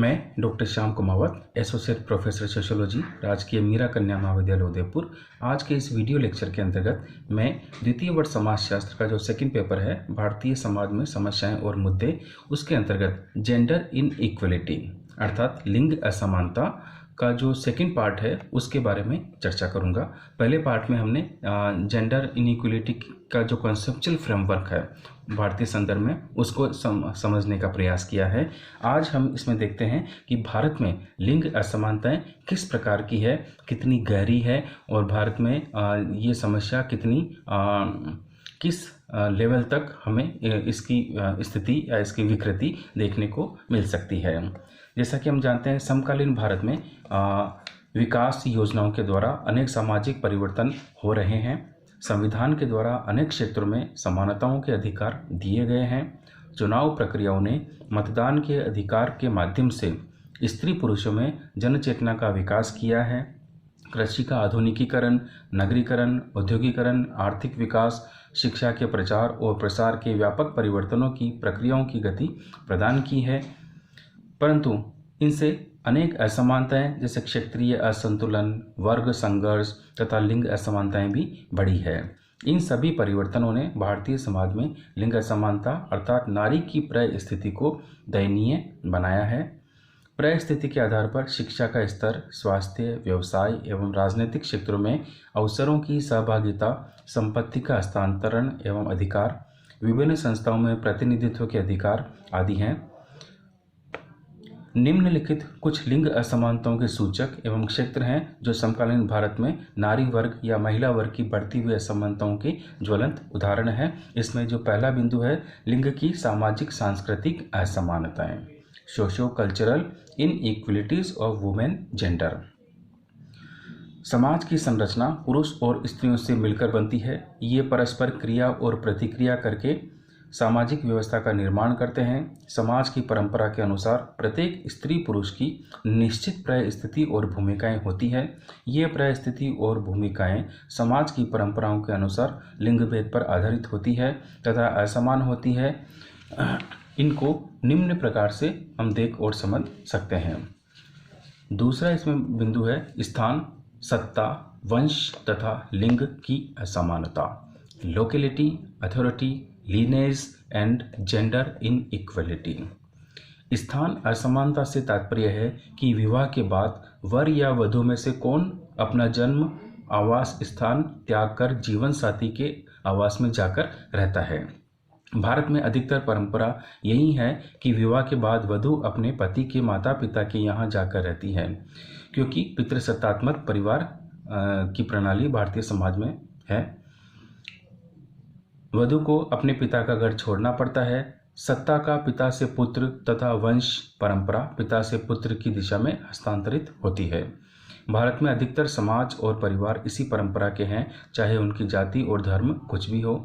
मैं doctor Shyam Kumawat, associate professor sociology, राजकीय मीरा कन्या महाविद्यालय उदयपुर। आज के इस वीडियो लेक्चर के अंतर्गत मैं द्वितीय वर्ष समाजशास्त्र का जो सेकंड पेपर है, भारतीय समाज में समस्याएं और मुद्दे, उसके अंतर्गत जेंडर इन इक्वलिटी अर्थात लिंग असमानता का जो सेकंड पार्ट है उसके बारे में चर्चा करूंगा। पहले पार्ट में हमने जेंडर इनइक्वलिटी का जो कॉन्सेप्चुअल फ्रेमवर्क है भारतीय संदर्भ में उसको समझने का प्रयास किया है। आज हम इसमें देखते हैं कि भारत में लिंग असमानताएं किस प्रकार की है, कितनी गहरी है और भारत में ये समस्या कितनी किस लेवल तक हमें इसकी स्थिति या इसकी विकृति देखने को मिल सकती है। जैसा कि हम जानते हैं, समकालीन भारत में विकास योजनाओं के द्वारा अनेक सामाजिक परिवर्तन हो रहे हैं। संविधान के द्वारा अनेक क्षेत्रों में समानताओं के अधिकार दिए गए हैं। चुनाव प्रक्रियाओं ने मतदान के अधिकार के माध्यम से स्त्री पुरुषों में जनचेतना का विकास किया है। कृषि का आधुनिकीकरण, नगरीकरण, औद्योगिकरण, आर्थिक विकास, शिक्षा के प्रचार और प्रसार के व्यापक परिवर्तनों की प्रक्रियाओं की गति प्रदान की है। परंतु इनसे अनेक असमानताएं जैसे क्षेत्रीय असंतुलन, वर्ग संघर्ष तथा लिंग असमानताएं भी बढ़ी है। इन सभी परिवर्तनों ने भारतीय समाज में लिंग असमानता अर्थात नारी की प्रय स्थिति को दयनीय बनाया है। प्रय स्थिति के आधार पर शिक्षा का स्तर, स्वास्थ्य, व्यवसाय एवं राजनीतिक क्षेत्रों में अवसरों की सहभागिता, संपत्ति का हस्तांतरण एवं अधिकार, विभिन्न संस्थाओं में प्रतिनिधित्व के अधिकार आदि हैं। निम्नलिखित कुछ लिंग असमानताओं के सूचक एवं क्षेत्र हैं जो समकालीन भारत में नारी वर्ग या महिला वर्ग की बढ़ती हुई असमानताओं के ज्वलंत उदाहरण है। इसमें जो पहला बिंदु है, लिंग की सामाजिक सांस्कृतिक असमानताएं, socio cultural inequalities of women gender. समाज की संरचना पुरुष और स्त्रियों से मिलकर बनती है। ये परस्पर क्रिया और प्रतिक्रिया करके सामाजिक व्यवस्था का निर्माण करते हैं। समाज की परंपरा के अनुसार प्रत्येक स्त्री पुरुष की निश्चित प्रय स्थिति और भूमिकाएं होती है। ये प्रय स्थिति और भूमिकाएं समाज की परंपराओं के अनुसार लिंग भेद पर आधारित होती है तथा असमान होती है। इनको निम्न प्रकार से हम देख और समझ सकते हैं। दूसरा इसमें बिंदु है स्थान, सत्ता, वंश तथा लिंग की असमानता, locality, authority, lineage and gender inequality. स्थान असमानता से तात्पर्य है कि विवाह के बाद वर या वधू में से कौन अपना जन्म आवास स्थान त्याग कर जीवन साथी के आवास में जाकर रहता है। भारत में अधिकतर परंपरा यही है कि विवाह के बाद वधू अपने पति के माता पिता के यहाँ जाकर रहती है, क्योंकि पितृसत्तात्मक परिवार की प्रणाली भारतीय समाज में है। वधू को अपने पिता का घर छोड़ना पड़ता है। सत्ता का पिता से पुत्र तथा वंश परंपरा पिता से पुत्र की दिशा में हस्तांतरित होती है। भारत में अधिकतर समाज और परिवार इसी परंपरा के हैं, चाहे उनकी जाति और धर्म कुछ भी हो।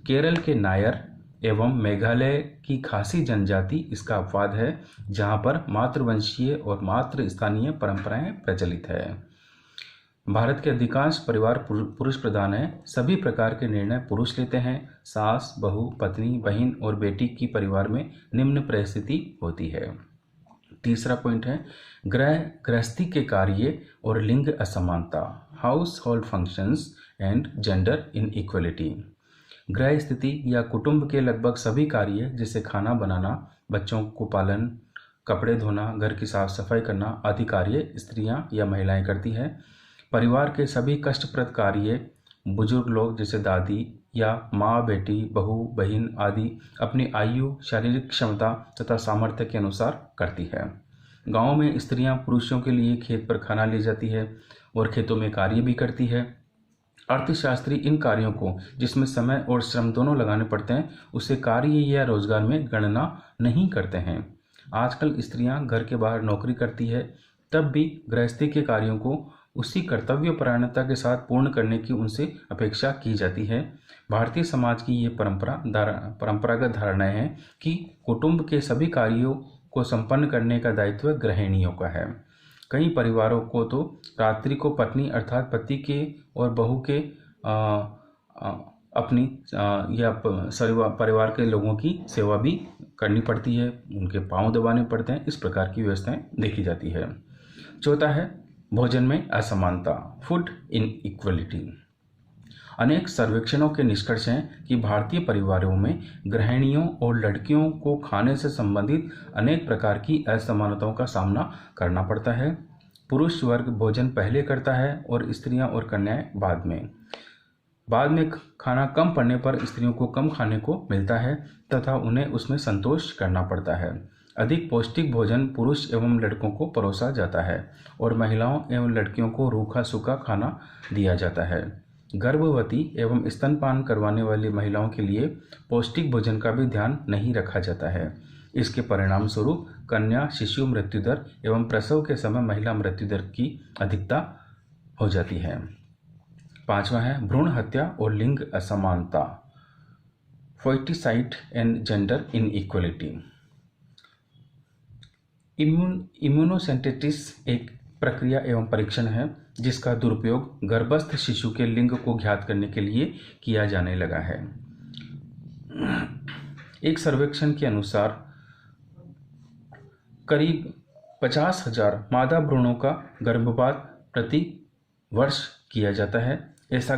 केरल के नायर एवं मेघालय की खासी जनजाति इसका अपवाद है, जहां पर मातृवंशीय और मातृ स्थानीय परंपराएं प्रचलित है। भारत के अधिकांश परिवार पुरुष प्रधान है। सभी प्रकार के निर्णय पुरुष लेते हैं। सास, बहू, पत्नी, बहन और बेटी की परिवार में निम्न परिस्थिति होती है। तीसरा पॉइंट है गृहस्थी के कार्य और लिंग असमानता, house hold functions and gender inequality. गृह स्थिति या कुटुंब के लगभग सभी कार्य जैसे खाना बनाना, बच्चों को पालन, कपड़े धोना, घर की साफ सफाई करना आदि कार्य स्त्रियां या महिलाएं करती हैं। परिवार के सभी कष्टप्रद कार्य बुजुर्ग लोग जैसे दादी या माँ, बेटी, बहू, बहन आदि अपनी आयु, शारीरिक क्षमता तथा सामर्थ्य के अनुसार करती है। गाँव में स्त्रियां पुरुषों के लिए खेत पर खाना ले जाती है और खेतों में कार्य भी करती है। अर्थशास्त्री इन कार्यों को, जिसमें समय और श्रम दोनों लगाने पड़ते हैं, उसे कार्य या रोजगार में गणना नहीं करते हैं। आजकल स्त्रियां घर के बाहर नौकरी करती है, तब भी गृहस्थी के कार्यों को उसी कर्तव्यपरायणता के साथ पूर्ण करने की उनसे अपेक्षा की जाती है। भारतीय समाज की ये परंपरागत धारणाएं हैं कि कुटुंब के सभी कार्यों को संपन्न करने का दायित्व गृहिणियों का है। कई परिवारों को तो रात्रि को पत्नी अर्थात पति के और बहू के अपनी या परिवार के लोगों की सेवा भी करनी पड़ती है, उनके पांव दबाने पड़ते हैं। इस प्रकार की व्यवस्थाएं देखी जाती है। चौथा है भोजन में असमानता, फूड इनइक्वलिटी। अनेक सर्वेक्षणों के निष्कर्ष हैं कि भारतीय परिवारों में गृहिणियों और लड़कियों को खाने से संबंधित अनेक प्रकार की असमानताओं का सामना करना पड़ता है। पुरुष वर्ग भोजन पहले करता है और स्त्रियां और कन्याएं बाद में खाना कम पड़ने पर स्त्रियों को कम खाने को मिलता है तथा उन्हें उसमें संतोष करना पड़ता है। अधिक पौष्टिक भोजन पुरुष एवं लड़कों को परोसा जाता है और महिलाओं एवं लड़कियों को रूखा सूखा खाना दिया जाता है। गर्भवती एवं स्तनपान करवाने वाली महिलाओं के लिए पौष्टिक भोजन का भी ध्यान नहीं रखा जाता है। इसके परिणाम स्वरूप कन्या शिशु मृत्यु दर एवं प्रसव के समय महिला मृत्यु दर की अधिकता हो जाती है। पांचवा है भ्रूण हत्या और लिंग असमानता, फर्टिसाइड एंड जेंडर इनइक्वलिटी। इम्यूनोसेंटेसिस एक प्रक्रिया एवं परीक्षण है जिसका दुरुपयोग गर्भस्थ शिशु के लिंग को ज्ञात करने के लिए किया जाने लगा है। एक सर्वेक्षण के अनुसार करीब 50,000 मादा भ्रूणों का गर्भपात प्रति वर्ष किया जाता है। ऐसा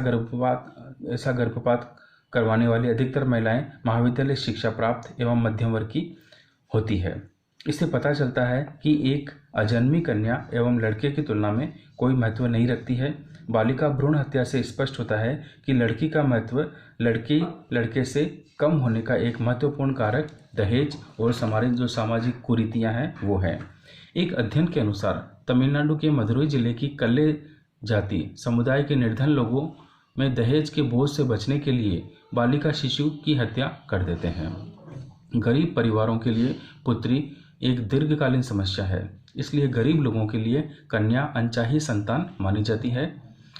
गर्भपात करवाने वाली अधिकतर महिलाएं महाविद्यालय शिक्षा प्राप्त एवं मध्यम वर्ग की होती है। इससे पता चलता है कि एक अजन्मी कन्या एवं लड़के की तुलना में कोई महत्व नहीं रखती है। बालिका भ्रूण हत्या से स्पष्ट होता है कि लड़की का महत्व लड़के से कम होने का एक महत्वपूर्ण कारक दहेज और सामाजिक कुरीतियां हैं वो है। एक अध्ययन के अनुसार तमिलनाडु के मदुरई जिले की कल्ले जाति समुदाय के निर्धन लोगों में दहेज के बोझ से बचने के लिए बालिका शिशु की हत्या कर देते हैं। गरीब परिवारों के लिए पुत्री एक दीर्घकालीन समस्या है, इसलिए गरीब लोगों के लिए कन्या अनचाही संतान मानी जाती है।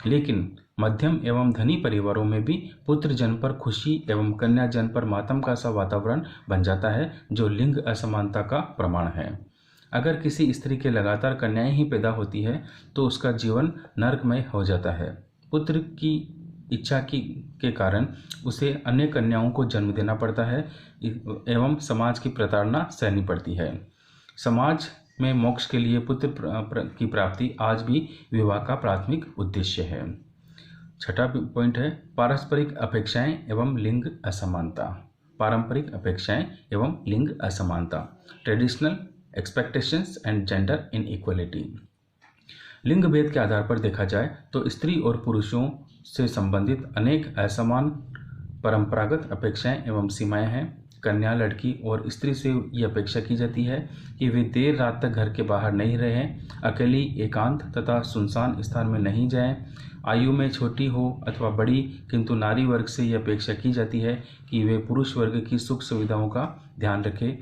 लेकिन मध्यम एवं धनी परिवारों में भी पुत्र जन्म पर खुशी एवं कन्या जन्म पर मातम का सा वातावरण बन जाता है, जो लिंग असमानता का प्रमाण है। अगर किसी स्त्री के लगातार कन्याएं ही पैदा होती है तो उसका जीवन नरकमय हो जाता है। पुत्र की इच्छा के कारण उसे अन्य कन्याओं को जन्म देना पड़ता है एवं समाज की प्रताड़ना सहनी पड़ती है। समाज में मोक्ष के लिए पुत्र की प्राप्ति आज भी विवाह का प्राथमिक उद्देश्य है। छठा पॉइंट है पारस्परिक अपेक्षाएं एवं लिंग असमानता। पारंपरिक अपेक्षाएं एवं लिंग असमानता, traditional expectations and gender inequality. लिंग भेद के आधार पर देखा जाए तो स्त्री और पुरुषों से संबंधित अनेक असमान परंपरागत अपेक्षाएं एवं सीमाएं हैं। कन्या लड़की और स्त्री से ये अपेक्षा की जाती है कि वे देर रात तक घर के बाहर नहीं रहें, अकेली एकांत तथा सुनसान स्थान में नहीं जाएं, आयु में छोटी हो अथवा बड़ी, किंतु नारी वर्ग से ये अपेक्षा की जाती है कि वे पुरुष वर्ग की सुख सुविधाओं का ध्यान रखें।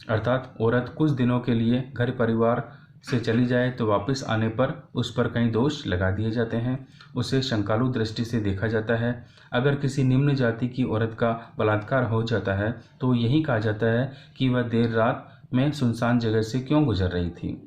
अर्थात औरत कुछ दिनों के लिए घर परिवार से चली जाए तो वापस आने पर उस पर कई दोष लगा दिए जाते हैं, उसे शंकालु दृष्टि से देखा जाता है। अगर किसी निम्न जाति की औरत का बलात्कार हो जाता है तो यही कहा जाता है कि वह देर रात में सुनसान जगह से क्यों गुजर रही थी।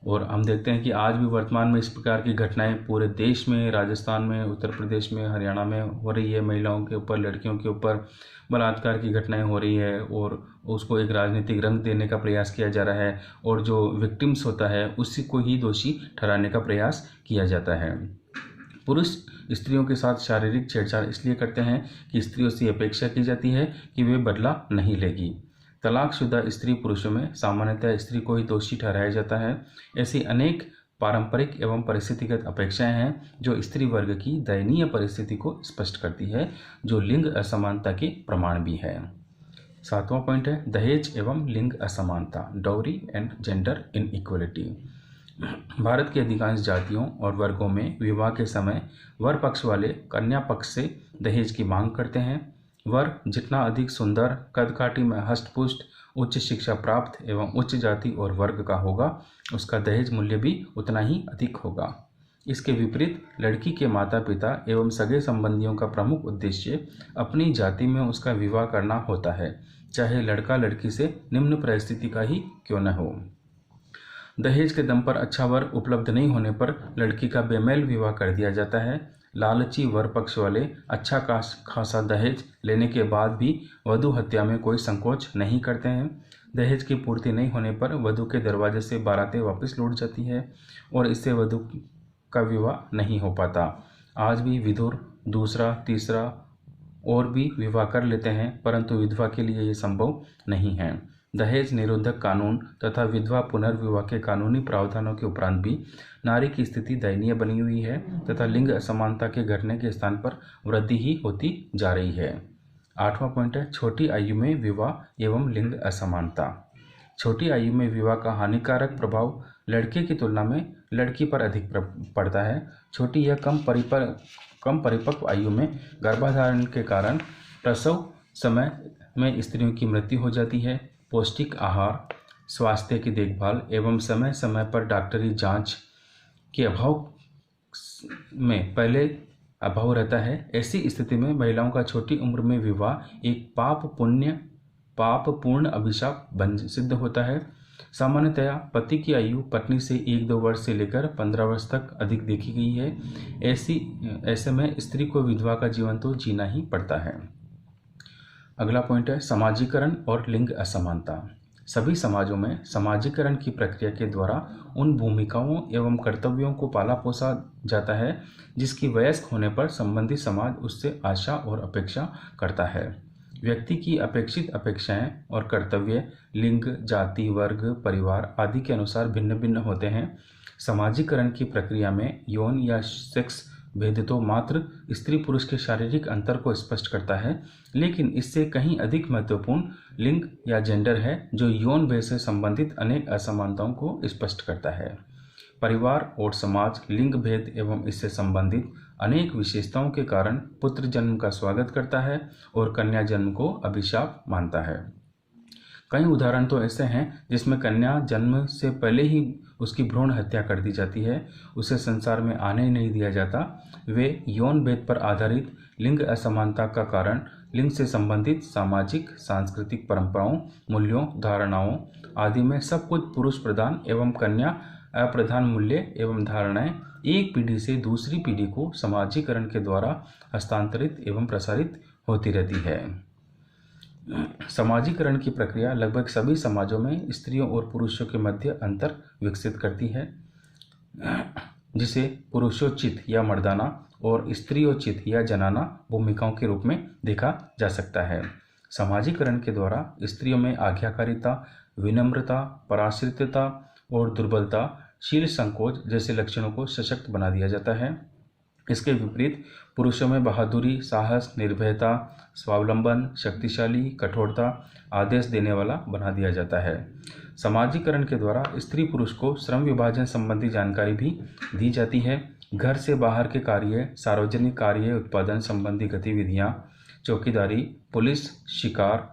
और हम देखते हैं कि आज भी वर्तमान में इस प्रकार की घटनाएं पूरे देश में, राजस्थान में, उत्तर प्रदेश में, हरियाणा में हो रही है। महिलाओं के ऊपर, लड़कियों के ऊपर बलात्कार की घटनाएं हो रही है और उसको एक राजनीतिक रंग देने का प्रयास किया जा रहा है और जो विक्टिम्स होता है उसी को ही दोषी ठहराने का प्रयास किया जाता है। पुरुष स्त्रियों के साथ शारीरिक छेड़छाड़ इसलिए करते हैं कि स्त्रियों से अपेक्षा की जाती है कि वे बदला नहीं लेगी। तलाकशुदा स्त्री पुरुषों में सामान्यतः स्त्री को ही दोषी ठहराया जाता है। ऐसी अनेक पारंपरिक एवं परिस्थितिगत अपेक्षाएं हैं जो स्त्री वर्ग की दयनीय परिस्थिति को स्पष्ट करती है, जो लिंग असमानता के प्रमाण भी है। सातवां पॉइंट है दहेज एवं लिंग असमानता, dowry and gender inequality. Bharat की अधिकांश जातियों और वर्गों में विवाह के समय वर पक्ष वाले कन्या पक्ष से दहेज की मांग करते हैं। वर जितना अधिक सुंदर, कदकाठी में हष्टपुष्ट, उच्च शिक्षा प्राप्त एवं उच्च जाति और वर्ग का होगा, उसका दहेज मूल्य भी उतना ही अधिक होगा। इसके विपरीत लड़की के माता पिता एवं सगे संबंधियों का प्रमुख उद्देश्य अपनी जाति में उसका विवाह करना होता है, चाहे लड़का लड़की से निम्न परिस्थिति का ही क्यों न हो। दहेज के दम पर अच्छा वर उपलब्ध नहीं होने पर लड़की का बेमेल विवाह कर दिया जाता है। लालची वर पक्ष वाले अच्छा खासा दहेज लेने के बाद भी वधू हत्या में कोई संकोच नहीं करते हैं। दहेज की पूर्ति नहीं होने पर वधू के दरवाजे से बारातें वापस लौट जाती है और इससे वधू का विवाह नहीं हो पाता। आज भी विधुर दूसरा तीसरा और भी विवाह कर लेते हैं, परंतु विधवा के लिए ये संभव नहीं है। दहेज निरोधक कानून तथा विधवा पुनर्विवाह के कानूनी प्रावधानों के उपरांत भी नारी की स्थिति दयनीय बनी हुई है तथा लिंग असमानता के घटने के स्थान पर वृद्धि ही होती जा रही है। 8वां पॉइंट है छोटी आयु में विवाह एवं लिंग असमानता। छोटी आयु में विवाह का हानिकारक प्रभाव लड़के की तुलना में लड़की पर अधिक पड़ता है। छोटी या कम परिपक्व आयु में गर्भाधारण के कारण प्रसव समय में स्त्रियों की मृत्यु हो जाती है। पौष्टिक आहार, स्वास्थ्य की देखभाल एवं समय समय पर डॉक्टरी जांच के अभाव में पहले अभाव रहता है। ऐसी स्थिति में महिलाओं का छोटी उम्र में विवाह एक पापपूर्ण अभिशाप सिद्ध होता है। सामान्यतया पति की आयु पत्नी से 1-2 वर्ष से लेकर 15 वर्ष तक अधिक देखी गई है। ऐसे में स्त्री को विधवा का जीवन तो जीना ही पड़ता है। अगला पॉइंट है समाजीकरण और लिंग असमानता। सभी समाजों में समाजीकरण की प्रक्रिया के द्वारा उन भूमिकाओं एवं कर्तव्यों को पाला पोसा जाता है जिसकी वयस्क होने पर संबंधित समाज उससे आशा और अपेक्षा करता है। व्यक्ति की अपेक्षित अपेक्षाएं और कर्तव्य लिंग, जाति, वर्ग, परिवार आदि के अनुसार भिन्न भिन्न होते हैं। समाजीकरण की प्रक्रिया में यौन या सेक्स भेद तो मात्र स्त्री पुरुष के शारीरिक अंतर को स्पष्ट करता है, लेकिन इससे कहीं अधिक महत्वपूर्ण लिंग या जेंडर है जो यौन भेद से संबंधित अनेक असमानताओं को स्पष्ट करता है। परिवार और समाज लिंग भेद एवं इससे संबंधित अनेक विशेषताओं के कारण पुत्र जन्म का स्वागत करता है और कन्या जन्म को अभिशाप मानता है। कई उदाहरण तो ऐसे हैं जिसमें कन्या जन्म से पहले ही उसकी भ्रूण हत्या कर दी जाती है, उसे संसार में आने ही नहीं दिया जाता। वे यौन भेद पर आधारित लिंग असमानता का कारण लिंग से संबंधित सामाजिक सांस्कृतिक परंपराओं, मूल्यों, धारणाओं आदि में सब कुछ पुरुष प्रधान एवं कन्या अप्रधान मूल्य एवं धारणाएं एक पीढ़ी से दूसरी पीढ़ी को समाजीकरण के द्वारा हस्तांतरित एवं प्रसारित होती रहती है। समाजीकरण की प्रक्रिया लगभग सभी समाजों में स्त्रियों और पुरुषों के मध्य अंतर विकसित करती है, जिसे पुरुषोचित या मर्दाना और स्त्रियोचित या जनाना भूमिकाओं के रूप में देखा जा सकता है। समाजीकरण के द्वारा स्त्रियों में आज्ञाकारिता, विनम्रता, पराश्रितता और दुर्बलता, शील संकोच जैसे लक्षणों को सशक्त बना दिया जाता है। इसके विपरीत पुरुषों में बहादुरी, साहस, निर्भयता, स्वावलंबन, शक्तिशाली, कठोरता, आदेश देने वाला बना दिया जाता है। समाजीकरण के द्वारा स्त्री पुरुष को श्रम विभाजन संबंधी जानकारी भी दी जाती है। घर से बाहर के कार्य, सार्वजनिक कार्य, उत्पादन संबंधी गतिविधियां, चौकीदारी, पुलिस, शिकार,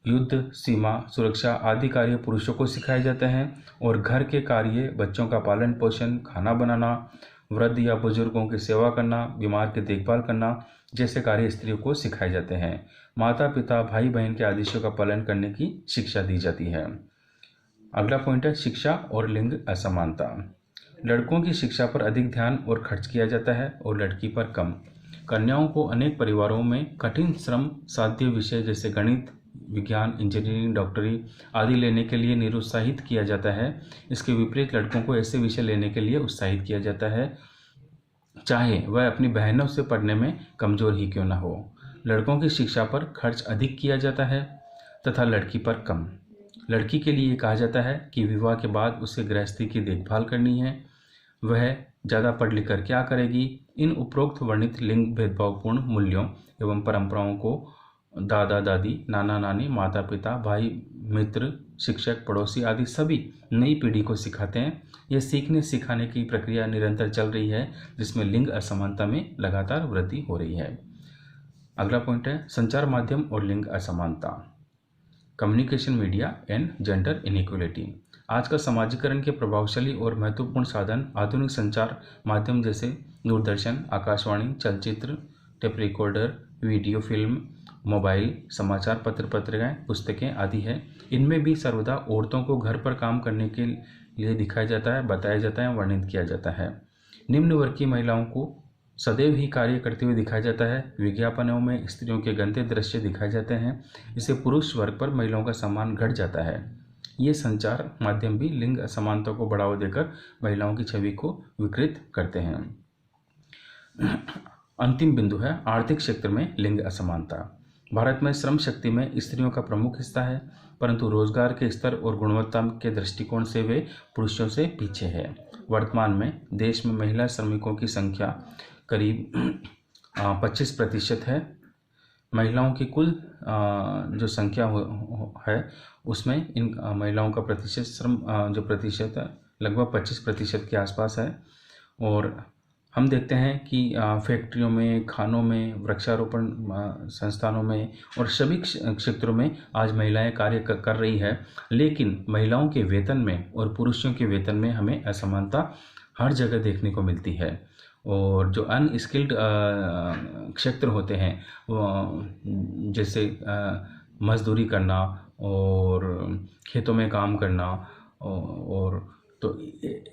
युद्ध, सीमा सुरक्षा आदि कार्य पुरुषों को सिखाए जाते हैं और घर के कार्य, बच्चों का पालन पोषण, खाना बनाना, वृद्ध या बुजुर्गों की सेवा करना, बीमार की देखभाल करना जैसे कार्य स्त्रियों को सिखाए जाते हैं। माता पिता, भाई बहन के आदेशों का पालन करने की शिक्षा दी जाती है। अगला पॉइंट है शिक्षा और लिंग असमानता। लड़कों की शिक्षा पर अधिक ध्यान और खर्च किया जाता है और लड़की पर कम। कन्याओं को अनेक परिवारों में कठिन श्रम साध्य विषय जैसे गणित, विज्ञान, इंजीनियरिंग, डॉक्टरी आदि लेने के लिए निरुत्साहित किया जाता है। इसके विपरीत लड़कों को ऐसे विषय लेने के लिए उत्साहित किया जाता है, चाहे वह अपनी बहनों से पढ़ने में कमजोर ही क्यों न हो। लड़कों की शिक्षा पर खर्च अधिक किया जाता है तथा लड़की पर कम। लड़की के लिए कहा जाता है कि विवाह के बाद उसे गृहस्थी की देखभाल करनी है, वह ज़्यादा पढ़ लिख कर क्या करेगी। इन उपरोक्त वर्णित लिंग भेदभावपूर्ण मूल्यों एवं परंपराओं को दादा दादी, नाना नानी, माता पिता, भाई, मित्र, शिक्षक, पड़ोसी आदि सभी नई पीढ़ी को सिखाते हैं। यह सीखने सिखाने की प्रक्रिया निरंतर चल रही है जिसमें लिंग असमानता में लगातार वृद्धि हो रही है। अगला पॉइंट है संचार माध्यम और लिंग असमानता। Communication media and gender inequality. आज का समाजीकरण के प्रभावशाली और महत्वपूर्ण साधन आधुनिक संचार माध्यम जैसे दूरदर्शन, आकाशवाणी, चलचित्र, tape recorder, video film, mobile, समाचार पत्र, पत्रिकाएं, पुस्तकें आदि है। इनमें भी सर्वदा औरतों को घर पर काम करने के लिए दिखाया जाता है, बताया जाता है, वर्णित किया जाता है। निम्न वर्ग की महिलाओं को सदैव ही कार्य करते हुए दिखाया जाता है। विज्ञापनों में स्त्रियों के गंदे दृश्य दिखाए जाते हैं। इससे पुरुष वर्ग पर महिलाओं का सम्मान घट जाता है। ये संचार माध्यम भी लिंग असमानता को बढ़ावा देकर महिलाओं की छवि को विकृत करते हैं। अंतिम बिंदु है आर्थिक क्षेत्र में लिंग असमानता। भारत में श्रम शक्ति में स्त्रियों का प्रमुख हिस्सा है, परंतु रोजगार के स्तर और गुणवत्ता के दृष्टिकोण से वे पुरुषों से पीछे है। वर्तमान में देश में महिला श्रमिकों की संख्या करीब 25% है। महिलाओं की कुल जो संख्या है उसमें इन महिलाओं का प्रतिशत श्रम जो प्रतिशत है लगभग 25% के आसपास है। और हम देखते हैं कि फैक्ट्रियों में, खानों में, वृक्षारोपण संस्थानों में और सभी क्षेत्रों में आज महिलाएं कार्य कर रही है, लेकिन महिलाओं के वेतन में और पुरुषों के वेतन में हमें असमानता हर जगह देखने को मिलती है। और जो अनस्किल्ड क्षेत्र होते हैं, जैसे मजदूरी करना और खेतों में काम करना, और तो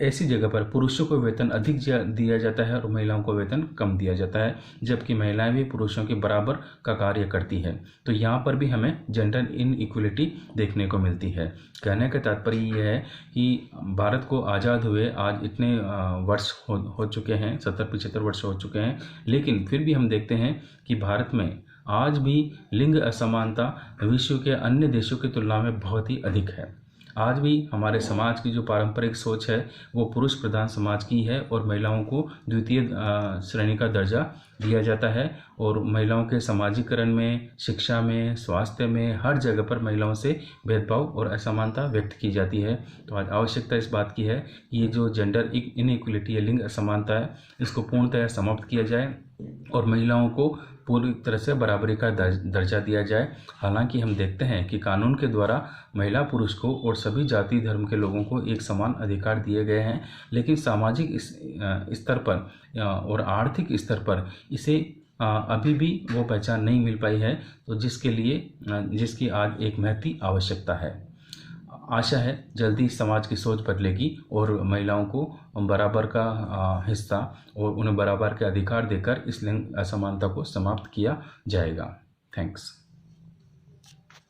ऐसी जगह पर पुरुषों को वेतन अधिक दिया जाता है और महिलाओं को वेतन कम दिया जाता है, जबकि महिलाएं भी पुरुषों के बराबर का कार्य करती है। तो यहाँ पर भी हमें जेंडर इनइक्वलिटी देखने को मिलती है। कहने का तात्पर्य यह है कि भारत को आज़ाद हुए आज इतने वर्ष हो चुके हैं, 70-75 वर्ष हो चुके हैं, लेकिन फिर भी हम देखते हैं कि भारत में आज भी लिंग असमानता विश्व के अन्य देशों की तुलना में बहुत ही अधिक है। आज भी हमारे समाज की जो पारंपरिक सोच है वो पुरुष प्रधान समाज की है और महिलाओं को द्वितीय श्रेणी का दर्जा दिया जाता है, और महिलाओं के समाजीकरण में, शिक्षा में, स्वास्थ्य में, हर जगह पर महिलाओं से भेदभाव और असमानता व्यक्त की जाती है। तो आज आवश्यकता इस बात की है कि ये जो जेंडर इनइक्वलिटी है, लिंग असमानता है, इसको पूर्णतः समाप्त किया जाए और महिलाओं को पूरी तरह से बराबरी का दर्जा दिया जाए। हालांकि हम देखते हैं कि कानून के द्वारा महिला पुरुष को और सभी जाति धर्म के लोगों को एक समान अधिकार दिए गए हैं, लेकिन सामाजिक स्तर पर और आर्थिक स्तर पर इसे अभी भी वो पहचान नहीं मिल पाई है, तो जिसकी आज एक महती आवश्यकता है। आशा है जल्दी समाज की सोच बदलेगी और महिलाओं को बराबर का हिस्सा और उन्हें बराबर के अधिकार देकर इस लिंग असमानता को समाप्त किया जाएगा। थैंक्स।